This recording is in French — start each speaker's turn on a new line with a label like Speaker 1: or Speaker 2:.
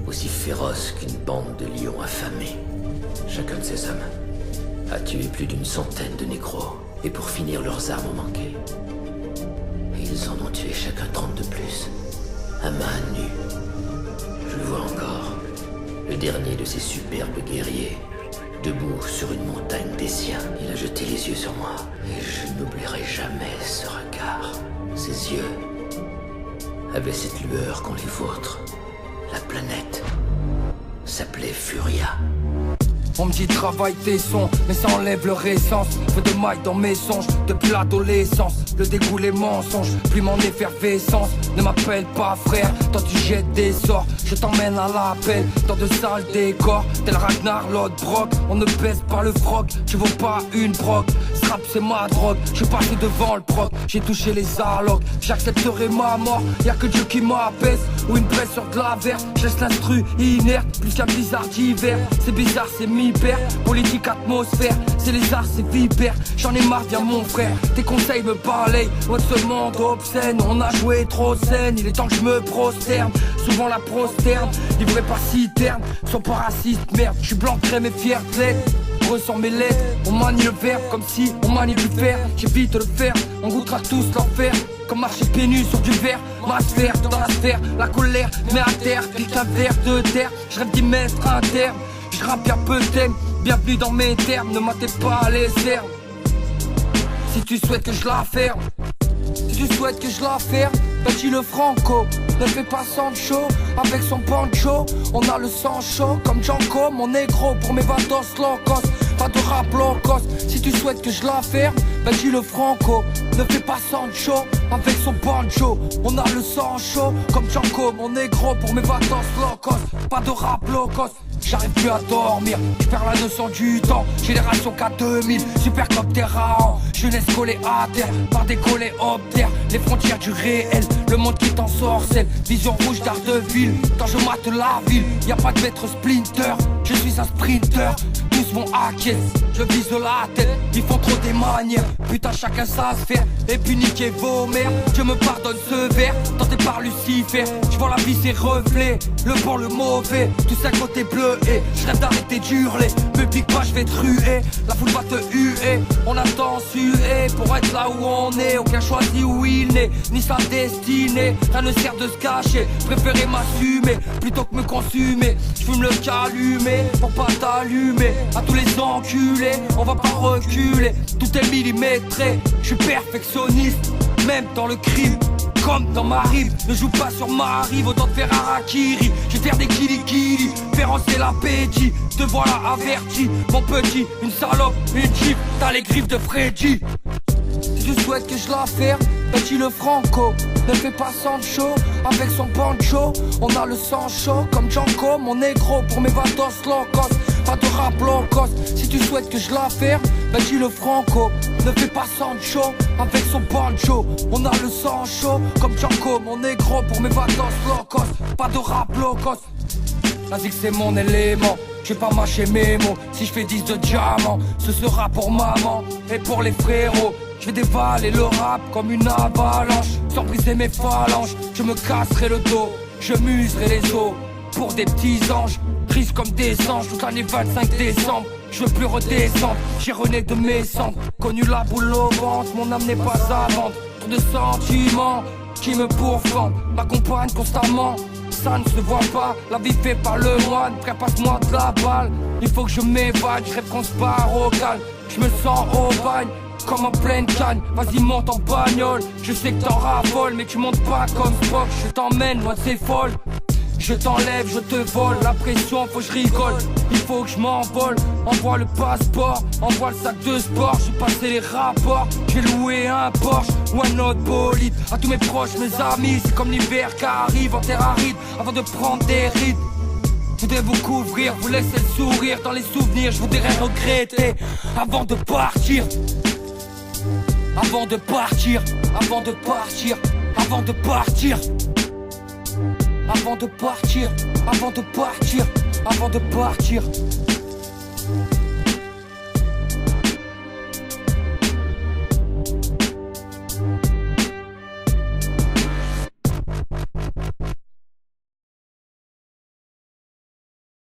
Speaker 1: aussi féroce qu'une bande de lions affamés. Chacun de ces hommes a tué plus d'une centaine de négros, et pour finir, leurs armes ont manqué. Et ils en ont tué chacun 30 de plus, à main nue. Je le vois encore, le dernier de ces superbes guerriers, debout sur une montagne des siens. Il a jeté les yeux sur moi, et je n'oublierai jamais ce regard. Ses yeux avaient cette lueur qu'ont les vôtres. La planète s'appelait Furia.
Speaker 2: On me dit travaille tes sons, mais ça enlève leur essence. Feu de maille dans mes songes, depuis l'adolescence. Le dégoût, les mensonges, plus mon effervescence. Ne m'appelle pas frère, toi tu jettes des sorts. Je t'emmène à l'appel, dans de sales décors. Tel Ragnar Lodbrok, on ne baisse pas le froc. Je vaux pas une broc, ce rap c'est ma drogue. Je suis passé devant le proc, j'ai touché les allocs. J'accepterai ma mort, y'a que Dieu qui m'apaise. Ou une presse sur de la verre, je laisse l'instru inerte. Plus qu'un blizzard d'hiver, c'est bizarre, c'est mi-père. Politique, atmosphère, c'est les arts, c'est vipère. J'en ai marre, viens mon frère, tes conseils me balayent. Loin de ce monde obscène, on a joué trop saine. Il est temps que je me prosterne, souvent la prosterne. Livré par citerne, sans pas raciste, merde. Je suis blanc, crème et fier de l'être. Ressens mes lettres, on manie le verbe comme si on manie du fer. J'évite de le faire, on goûtera tous l'enfer. Comme marcher pénu sur du verre, ma sphère dans la sphère. La colère met à terre, pique un verre de terre. Je rêve d'y mettre un terme, je rappe un peu thème. Bienvenue dans mes termes, ne matez pas les herbes. Si tu souhaites que je la ferme, si tu souhaites que je la ferme, ben dis le franco. Ne fais pas Sancho avec son poncho. On a le sang chaud comme Django, mon négro pour mes vados locos. Pas de rap locos, si tu souhaites que je la ferme, ben dis le franco. Ne fais pas Sancho avec son banjo. On a le sang chaud comme Django, mon négro pour mes vacances locos. Pas de rap locos, j'arrive plus à dormir, je perds la notion du temps. Génération K2000, supercopter à jeunesse collée à terre, par des coléoptères. Les frontières du réel, le monde qui t'ensorcelle. Vision rouge d'Ardeville, quand je mate la ville. Y'a pas de maître Splinter, je suis un sprinter. Tous vont hacker, je vise la tête. Ils font trop des manières, putain chacun sa sphère. Et puis niquez vos mères, Dieu me pardonne ce verre. Tenté par Lucifer, je vois la vie ses reflets. Le bon, le mauvais, tous à côté bleu. Et je rêve d'arrêter d'hurler, me pique pas je vais te ruer. La foule va te huer, on attend suer. Pour être là où on est, aucun choisit où il naît, ni sa destinée. Rien ne sert de se cacher, préférez m'assumer plutôt que me consumer. Je fume le calumet pour pas t'allumer. À tous les enculés, on va pas reculer. Tout est millimétré, je suis perfectionniste, même dans le crime. Comme dans ma rime, ne joue pas sur ma rive, autant de faire harakiri. Je vais faire des kili-kili, faire avancer l'appétit. Te voilà averti, mon petit, une salope, une jeep, t'as les griffes de Freddy. Si tu souhaites que je la ferme, ben dis le franco. Ne fais pas Sancho avec son poncho. On a le sang chaud comme Django, mon négro pour mes vados locos. Pas de rap locos, si tu souhaites que je la ferme, ben dis le franco. Ne fais pas Sancho avec son banjo. On a le sang chaud comme Django, mon négro pour mes vacances locos. Pas de rap locos, la zig c'est mon élément. Je vais pas mâcher mes mots, si je fais 10 de diamants, ce sera pour maman et pour les frérots. Je vais dévaler le rap comme une avalanche, sans briser mes phalanges. Je me casserai le dos, je muserai les os pour des petits anges. Triste comme des anges, toute l'année 25 décembre. Je veux plus redescendre, j'ai rené de mes cendres. Connu la boule au ventre, mon âme n'est pas à vendre. Trop de sentiments qui me pourfendent, m'accompagnent constamment. Ça ne se voit pas, la vie fait par le moine. Frère, passe-moi de la balle, il faut que je m'évade. Je rêve qu'on se barre au calme, je me sens au bagne comme en pleine canne. Vas-y monte en bagnole, je sais que t'en raffoles, mais tu montes pas comme Spock. Je t'emmène, moi c'est folle. Je t'enlève, je te vole, la pression, faut que je rigole. Il faut que je m'envole, envoie le passeport, envoie le sac de sport. J'ai passé les rapports, j'ai loué un Porsche ou un autre bolide. À tous mes proches, mes amis, c'est comme l'hiver qui arrive en terre aride avant de prendre des rides. Je voudrais vous couvrir, vous laisser le sourire dans les souvenirs. Je voudrais regretter avant de partir. Avant de partir, avant de partir, avant de partir. Avant de partir, avant de partir, avant de partir.